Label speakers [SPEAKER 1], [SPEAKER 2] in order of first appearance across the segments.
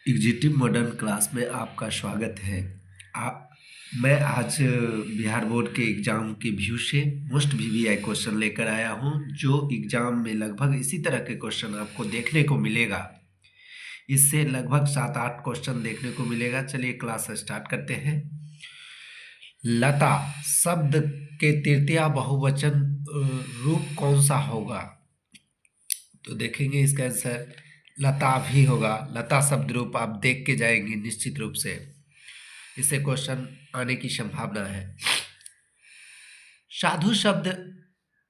[SPEAKER 1] Executive modern class में आपका स्वागत है। मैं आज बिहार बोर्ड के एग्ज़ाम के व्यू से मोस्ट वीवीआई क्वेश्चन लेकर आया हूं, जो एग्ज़ाम में लगभग इसी तरह के क्वेश्चन आपको देखने को मिलेगा। इससे लगभग 7-8 क्वेश्चन देखने को मिलेगा। चलिए क्लास स्टार्ट करते हैं। लता शब्द के तृतीया बहुवचन रूप कौन सा होगा? तो देखेंगे इसका आंसर लता भी होगा। लता शब्द रूप आप देख के जाएंगे निश्चित रूप से, इससे क्वेश्चन आने की संभावना है। साधु शब्द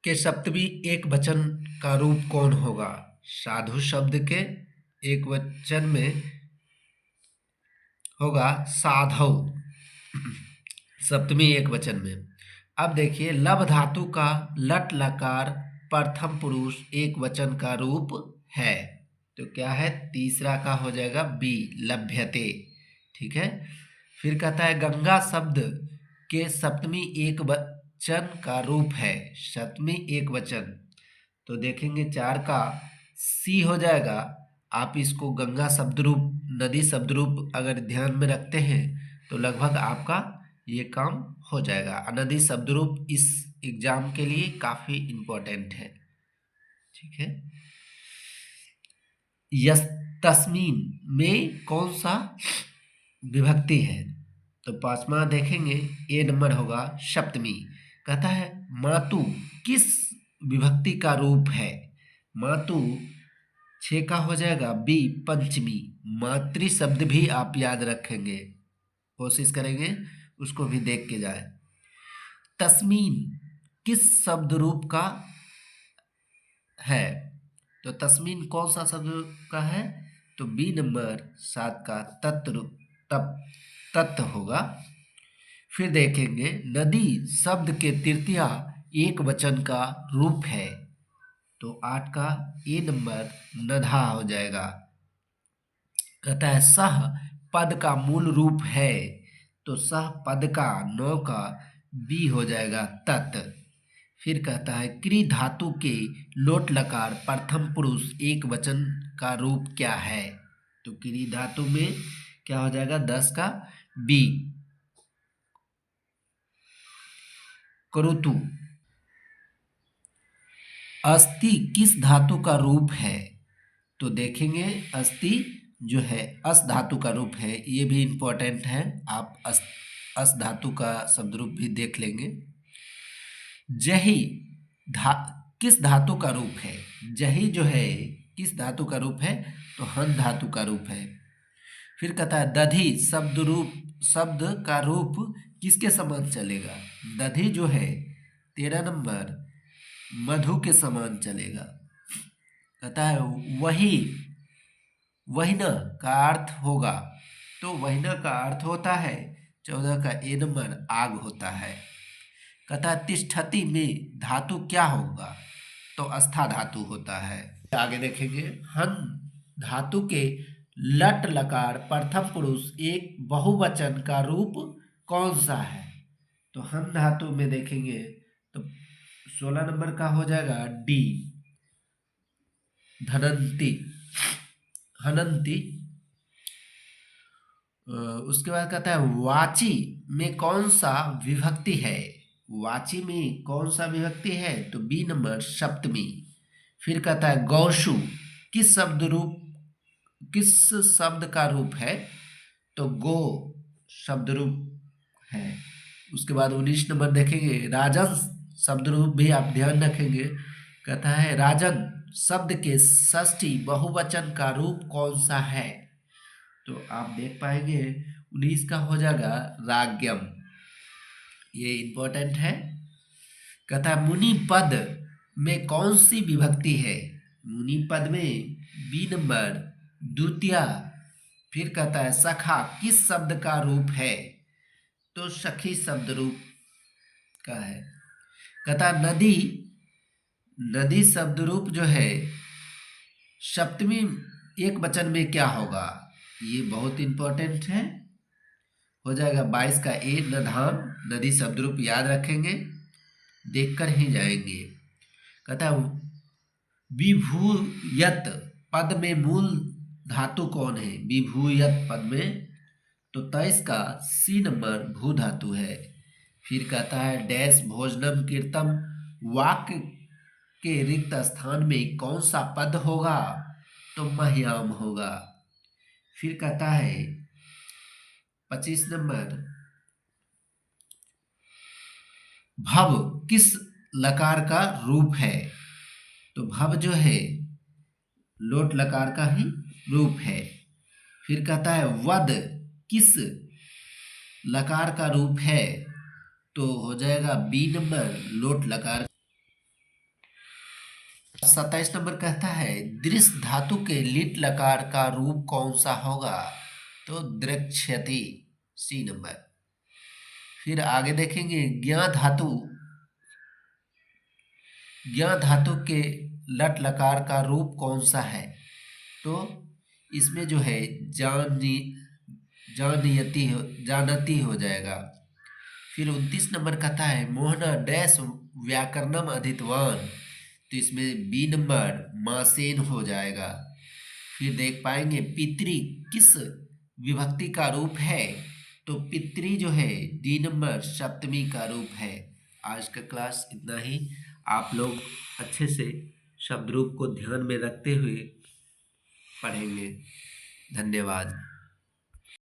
[SPEAKER 1] के सप्तमी एक वचन का रूप कौन होगा? साधु शब्द के एक वचन में होगा साधव, सप्तमी एक वचन में। अब देखिए, लब धातु का लट लकार प्रथम पुरुष एक वचन का रूप है, तो क्या है? तीसरा का हो जाएगा बी, लभ्यते। ठीक है। फिर कहता है गंगा शब्द के सप्तमी एक वचन का रूप है। सप्तमी एक वचन, तो देखेंगे 4 का सी हो जाएगा। आप इसको गंगा शब्द रूप, नदी शब्द रूप अगर ध्यान में रखते हैं तो लगभग आपका ये काम हो जाएगा। नदी शब्द रूप इस एग्जाम के लिए काफी इम्पोर्टेंट है। ठीक है। यस तस्मीन में कौन सा विभक्ति है? तो 5वां देखेंगे, ए नंबर होगा सप्तमी। कहता है मातु किस विभक्ति का रूप है? मातु 6 का हो जाएगा बी, पंचमी। मातृ शब्द भी आप याद रखेंगे, कोशिश करेंगे उसको भी देख के जाए। तस्मीन किस शब्द रूप का है? तो तस्मीन कौन सा शब्द का है? तो बी नंबर 7 का तत्व होगा। फिर देखेंगे नदी शब्द के तृतीया एक वचन का रूप है, तो 8 का ए नंबर नधा हो जाएगा। कहता है सह पद का मूल रूप है, तो सह पद का 9 का बी हो जाएगा तत्। फिर कहता है क्री धातु के लोट लकार प्रथम पुरुष एक वचन का रूप क्या है? तो क्री धातु में क्या हो जाएगा? 10 का बी, करुतु। अस्थि किस धातु का रूप है? तो देखेंगे अस्थि जो है अस धातु का रूप है, ये भी इंपॉर्टेंट है। आप अस धातु का शब्द रूप भी देख लेंगे। जही किस धातु का रूप है? जही जो है किस धातु का रूप है? तो हन धातु का रूप है। फिर कहता है दधि शब्द का रूप किसके समान चलेगा? दधि जो है 13 नंबर मधु के समान चलेगा। कहता है वहीन का अर्थ होगा, तो वहीन का अर्थ होता है 14 का ए नंबर आग होता है। कहता है तिष्ठति में धातु क्या होगा? तो अस्था धातु होता है। आगे देखेंगे हन धातु के लट लकार प्रथम पुरुष एक बहुवचन का रूप कौन सा है? तो हन धातु में देखेंगे तो 16 नंबर का हो जाएगा डी, धनंती, हनंती। उसके बाद कहता है वाची में कौन सा विभक्ति है? वाची में कौन सा विभक्ति है? तो बी नंबर सप्तमी। फिर कहता है गौशु किस शब्द का रूप है? तो गो शब्द रूप है। उसके बाद 19 नंबर देखेंगे राजन शब्द रूप भी आप ध्यान रखेंगे। कहता है राजन शब्द के षष्ठी बहुवचन का रूप कौन सा है? तो आप देख पाएंगे 19 का हो जाएगा राज्ञम, ये इंपॉर्टेंट है। कहता है मुनि पद में कौन सी विभक्ति है? मुनि पद में बी नंबर द्वितीया। फिर कहता है सखा किस शब्द का रूप है? तो सखी शब्द रूप का है। कहता है नदी शब्द रूप जो है सप्तमी एक वचन में क्या होगा? ये बहुत इंपॉर्टेंट है, हो जाएगा 22 का ए नधान। नदी शब्द रूप याद रखेंगे, देखकर ही जाएंगे। कहता है विभूयत पद में मूल धातु कौन है विभूयत पद में? तो 23 का सी नंबर भू धातु है। फिर कहता है डैश भोजनम कीर्तम, वाक्य के रिक्त स्थान में कौन सा पद होगा? तो मह्याम होगा। फिर कहता है 25 नंबर भव किस लकार का रूप है? तो भव जो है लोट लकार का ही रूप है। फिर कहता है वद किस लकार का रूप है? तो हो जाएगा बी नंबर लोट लकार। 27 नंबर कहता है दृश्य धातु के लिट लकार का रूप कौन सा होगा? तो दृक्षति सी नंबर। फिर आगे देखेंगे ज्ञा धातु के लट लकार का रूप कौन सा है? तो इसमें जो है जानती हो जाएगा। फिर 29 नंबर कहता है मोहना डैश व्याकरणम अधितवान, तो इसमें बी नंबर मासेन हो जाएगा। फिर देख पाएंगे पितरी किस विभक्ति का रूप है? तो पितरी जो है डी नंबर सप्तमी का रूप है। आज का क्लास इतना ही। आप लोग अच्छे से शब्द रूप को ध्यान में रखते हुए पढ़ेंगे। धन्यवाद।